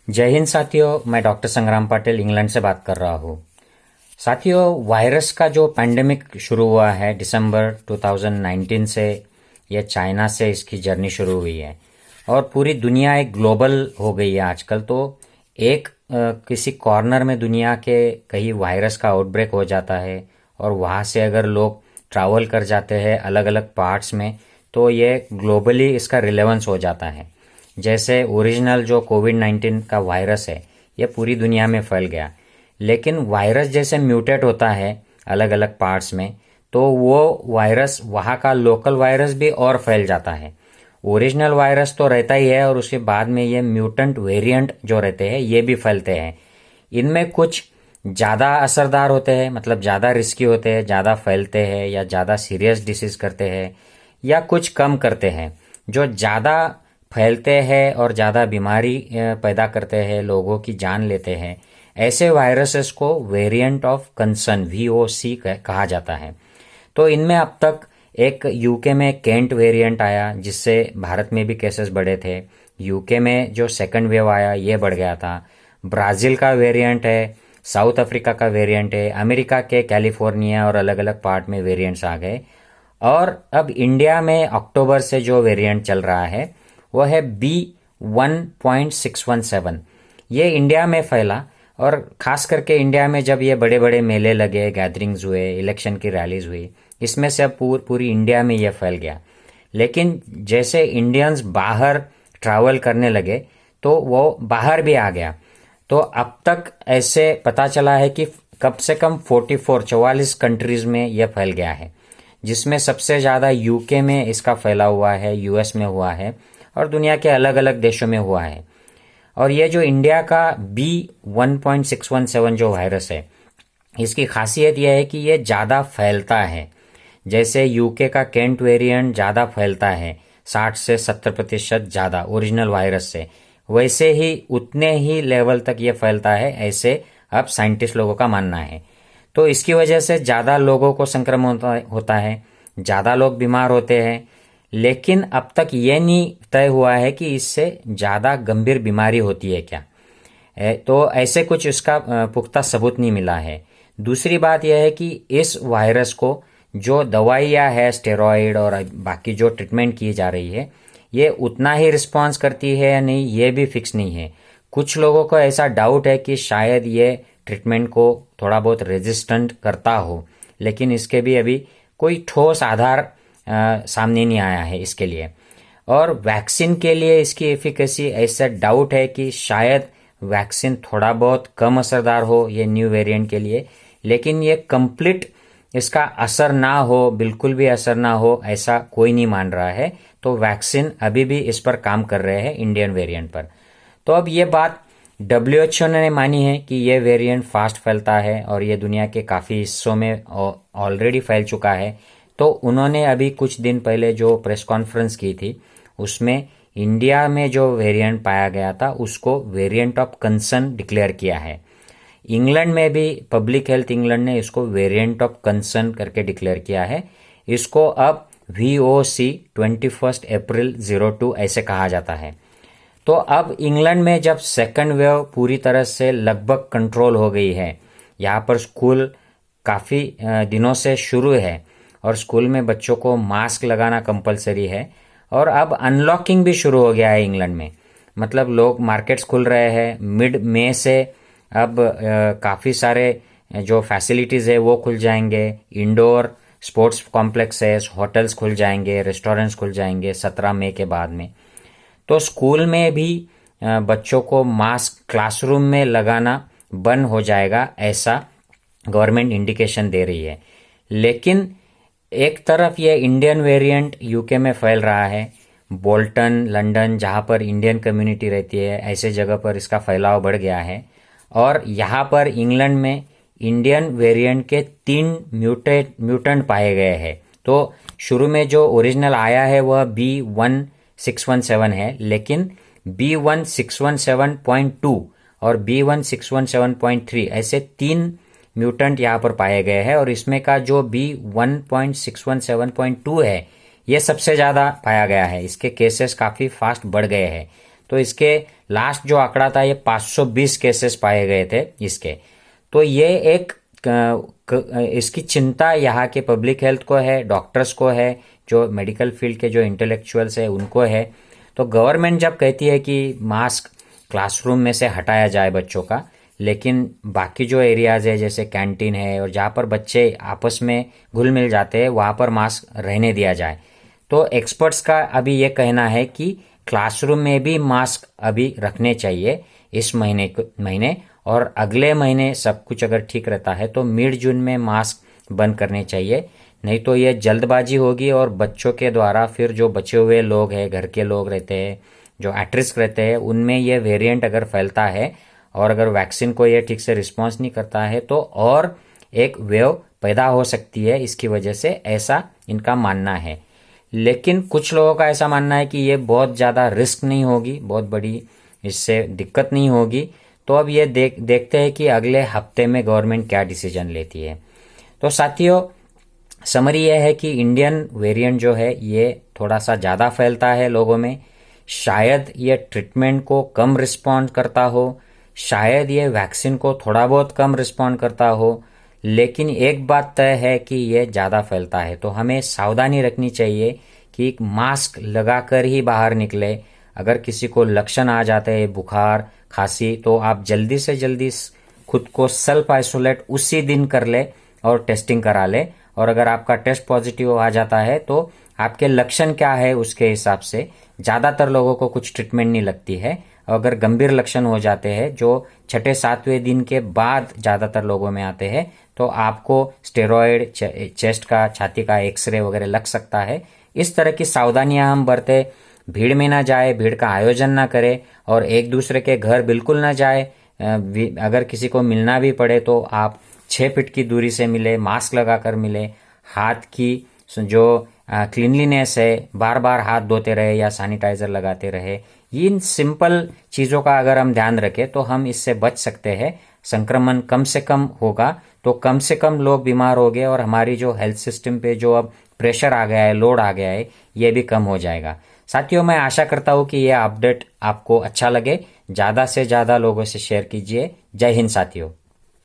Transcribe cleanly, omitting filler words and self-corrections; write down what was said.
जय हिंद साथियों, मैं डॉक्टर संग्राम पाटिल इंग्लैंड से बात कर रहा हूँ। साथियों, वायरस का जो पैंडेमिक शुरू हुआ है दिसंबर 2019 से, यह चाइना से इसकी जर्नी शुरू हुई है और पूरी दुनिया एक ग्लोबल हो गई है आजकल। तो एक किसी कॉर्नर में दुनिया के कहीं वायरस का आउटब्रेक हो जाता है और वहाँ से अगर लोग ट्रैवल कर जाते हैं अलग अलग पार्ट्स में, तो ये ग्लोबली इसका रिलेवेंस हो जाता है। जैसे ओरिजिनल जो कोविड-19 का वायरस है, ये पूरी दुनिया में फैल गया, लेकिन वायरस जैसे म्यूटेट होता है अलग अलग पार्ट्स में, तो वो वायरस वहाँ का लोकल वायरस भी और फैल जाता है। ओरिजिनल वायरस तो रहता ही है और उसके बाद में ये म्यूटेंट वेरिएंट जो रहते हैं ये भी फैलते हैं। इनमें कुछ ज़्यादा असरदार होते हैं, मतलब ज़्यादा रिस्की होते हैं, ज़्यादा फैलते हैं या ज़्यादा सीरियस डिसीज़ करते हैं, या कुछ कम करते हैं। जो ज़्यादा फैलते हैं और ज़्यादा बीमारी पैदा करते हैं, लोगों की जान लेते हैं, ऐसे वायरसेस को वेरिएंट ऑफ कंसर्न VOC कहा जाता है। तो इनमें अब तक एक यूके में केंट वेरिएंट आया, जिससे भारत में भी केसेस बढ़े थे। यूके में जो सेकंड वेव आया ये बढ़ गया था। ब्राज़ील का वेरिएंट है, साउथ अफ्रीका का वेरिएंट है, अमेरिका के कैलिफोर्निया और अलग अलग पार्ट में वेरिएंट्स आ गए। और अब इंडिया में अक्टूबर से जो वेरिएंट चल रहा है वो है B1.617। ये इंडिया में फैला और ख़ास करके इंडिया में जब ये बड़े बड़े मेले लगे, गैदरिंग्स हुए, इलेक्शन की रैलीज हुई, इसमें से अब पूरी इंडिया में ये फैल गया। लेकिन जैसे इंडियंस बाहर ट्रैवल करने लगे तो वो बाहर भी आ गया। तो अब तक ऐसे पता चला है कि कम से कम 44 कंट्रीज़ में यह फैल गया है, जिसमें सबसे ज़्यादा यूके में इसका फैला हुआ है, यूएस में हुआ है और दुनिया के अलग अलग देशों में हुआ है। और ये जो इंडिया का B1.617 जो वायरस है, इसकी खासियत यह है कि ये ज़्यादा फैलता है। जैसे यूके का केंट वेरिएंट ज़्यादा फैलता है, 60 से 70% ज़्यादा ओरिजिनल वायरस से, वैसे ही उतने ही लेवल तक ये फैलता है, ऐसे अब साइंटिस्ट लोगों का मानना है। तो इसकी वजह से ज़्यादा लोगों को संक्रमण होता है, ज़्यादा लोग बीमार होते हैं, लेकिन अब तक ये नहीं तय हुआ है कि इससे ज़्यादा गंभीर बीमारी होती है क्या। तो ऐसे कुछ इसका पुख्ता सबूत नहीं मिला है। दूसरी बात यह है कि इस वायरस को जो दवाइयाँ है, स्टेरॉइड और बाकी जो ट्रीटमेंट की जा रही है, ये उतना ही रिस्पॉन्स करती है या नहीं, ये भी फिक्स नहीं है। कुछ लोगों को ऐसा डाउट है कि शायद ये ट्रीटमेंट को थोड़ा बहुत रेजिस्टेंट करता हो, लेकिन इसके भी अभी कोई ठोस आधार सामने नहीं आया है इसके लिए। और वैक्सीन के लिए इसकी एफिकेसी, ऐसा डाउट है कि शायद वैक्सीन थोड़ा बहुत कम असरदार हो ये न्यू वेरिएंट के लिए, लेकिन ये कंप्लीट इसका असर ना हो, बिल्कुल भी असर ना हो, ऐसा कोई नहीं मान रहा है। तो वैक्सीन अभी भी इस पर काम कर रहे हैं, इंडियन वेरिएंट पर। तो अब ये बात WHO ने मानी है कि ये वेरिएंट फास्ट फैलता है और ये दुनिया के काफ़ी हिस्सों में ऑलरेडी फैल चुका है। तो उन्होंने अभी कुछ दिन पहले जो प्रेस कॉन्फ्रेंस की थी, उसमें इंडिया में जो वेरिएंट पाया गया था उसको वेरिएंट ऑफ कंसर्न डिक्लेयर किया है। इंग्लैंड में भी पब्लिक हेल्थ इंग्लैंड ने इसको वेरिएंट ऑफ कंसर्न करके डिक्लेयर किया है। इसको अब VOC 21 अप्रैल 02 ऐसे कहा जाता है। तो अब इंग्लैंड में जब सेकंड वेव पूरी तरह से लगभग कंट्रोल हो गई है, यहाँ पर स्कूल काफ़ी दिनों से शुरू है और स्कूल में बच्चों को मास्क लगाना कंपलसरी है, और अब अनलॉकिंग भी शुरू हो गया है इंग्लैंड में। मतलब लोग, मार्केट्स खुल रहे हैं मिड मई से। अब काफ़ी सारे जो फैसिलिटीज़ है वो खुल जाएंगे, इंडोर स्पोर्ट्स कॉम्प्लेक्सेस, होटल्स खुल जाएंगे, रेस्टोरेंट्स खुल जाएंगे 17 मई के बाद में। तो स्कूल में भी बच्चों को मास्क क्लासरूम में लगाना बंद हो जाएगा, ऐसा गवर्नमेंट इंडिकेशन दे रही है। लेकिन एक तरफ ये इंडियन वेरिएंट यूके में फैल रहा है, बोल्टन, लंदन, जहाँ पर इंडियन कम्युनिटी रहती है, ऐसे जगह पर इसका फैलाव बढ़ गया है। और यहाँ पर इंग्लैंड में इंडियन वेरिएंट के 3 म्यूटेंट पाए गए हैं। तो शुरू में जो ओरिजिनल आया है वह B1617 है, लेकिन B1617.2 और B1617.3 ऐसे 3 म्यूटेंट यहाँ पर पाए गए हैं। और इसमें का जो B1.617.2 है, ये सबसे ज़्यादा पाया गया है। इसके केसेस काफ़ी फास्ट बढ़ गए हैं। तो इसके लास्ट जो आंकड़ा था ये 520 केसेस पाए गए थे इसके। तो ये एक इसकी चिंता यहाँ के पब्लिक हेल्थ को है, डॉक्टर्स को है, जो मेडिकल फील्ड के जो इंटेलेक्चुअल्स है उनको है। तो गवर्नमेंट जब कहती है कि मास्क क्लासरूम में से हटाया जाए बच्चों का, लेकिन बाकी जो एरियाज है जैसे कैंटीन है और जहाँ पर बच्चे आपस में घुल मिल जाते हैं वहाँ पर मास्क रहने दिया जाए। तो एक्सपर्ट्स का अभी ये कहना है कि क्लासरूम में भी मास्क अभी रखने चाहिए इस महीने और अगले महीने सब कुछ अगर ठीक रहता है तो मिड जून में मास्क बंद करने चाहिए। नहीं तो ये जल्दबाजी होगी और बच्चों के द्वारा फिर जो बचे हुए लोग हैं, घर के लोग रहते हैं जो एट रिस्क रहते हैं, उनमें ये वेरिएंट अगर फैलता है और अगर वैक्सीन को ये ठीक से रिस्पॉन्स नहीं करता है तो और एक वेव पैदा हो सकती है इसकी वजह से, ऐसा इनका मानना है। लेकिन कुछ लोगों का ऐसा मानना है कि ये बहुत ज़्यादा रिस्क नहीं होगी, बहुत बड़ी इससे दिक्कत नहीं होगी। तो अब ये देखते हैं कि अगले हफ्ते में गवर्नमेंट क्या डिसीजन लेती है। तो साथियों, समरी यह है कि इंडियन वेरिएंट जो है ये थोड़ा सा ज़्यादा फैलता है लोगों में। शायद ये ट्रीटमेंट को कम रिस्पॉन्ड करता हो, शायद ये वैक्सीन को थोड़ा बहुत कम रिस्पॉन्ड करता हो, लेकिन एक बात तय है कि ये ज़्यादा फैलता है। तो हमें सावधानी रखनी चाहिए कि मास्क लगाकर ही बाहर निकले। अगर किसी को लक्षण आ जाते हैं, बुखार, खांसी, तो आप जल्दी से जल्दी खुद को सेल्फ आइसोलेट उसी दिन कर ले और टेस्टिंग करा ले। और अगर आपका टेस्ट पॉजिटिव आ जाता है तो आपके लक्षण क्या है उसके हिसाब से ज़्यादातर लोगों को कुछ ट्रीटमेंट नहीं लगती है। अगर गंभीर लक्षण हो जाते हैं जो 6-7वें दिन के बाद ज़्यादातर लोगों में आते हैं तो आपको स्टेरॉयड, चेस्ट का, छाती का एक्सरे वगैरह लग सकता है। इस तरह की सावधानियां हम बरतें, भीड़ में ना जाए, भीड़ का आयोजन ना करे और एक दूसरे के घर बिल्कुल ना जाए। अगर किसी को मिलना भी पड़े तो आप 6 फीट की दूरी से मिले, मास्क लगाकर मिले, हाथ की जो क्लीनलीनेस है बार बार हाथ धोते रहे या सैनिटाइजर लगाते रहे। इन सिंपल चीज़ों का अगर हम ध्यान रखें तो हम इससे बच सकते हैं। संक्रमण कम से कम होगा तो कम से कम लोग बीमार हो गए और हमारी जो हेल्थ सिस्टम पे जो अब प्रेशर आ गया है, लोड आ गया है, ये भी कम हो जाएगा। साथियों, मैं आशा करता हूँ कि ये अपडेट आपको अच्छा लगे। ज़्यादा से ज़्यादा लोगों से शेयर कीजिए। जय हिंद साथियों।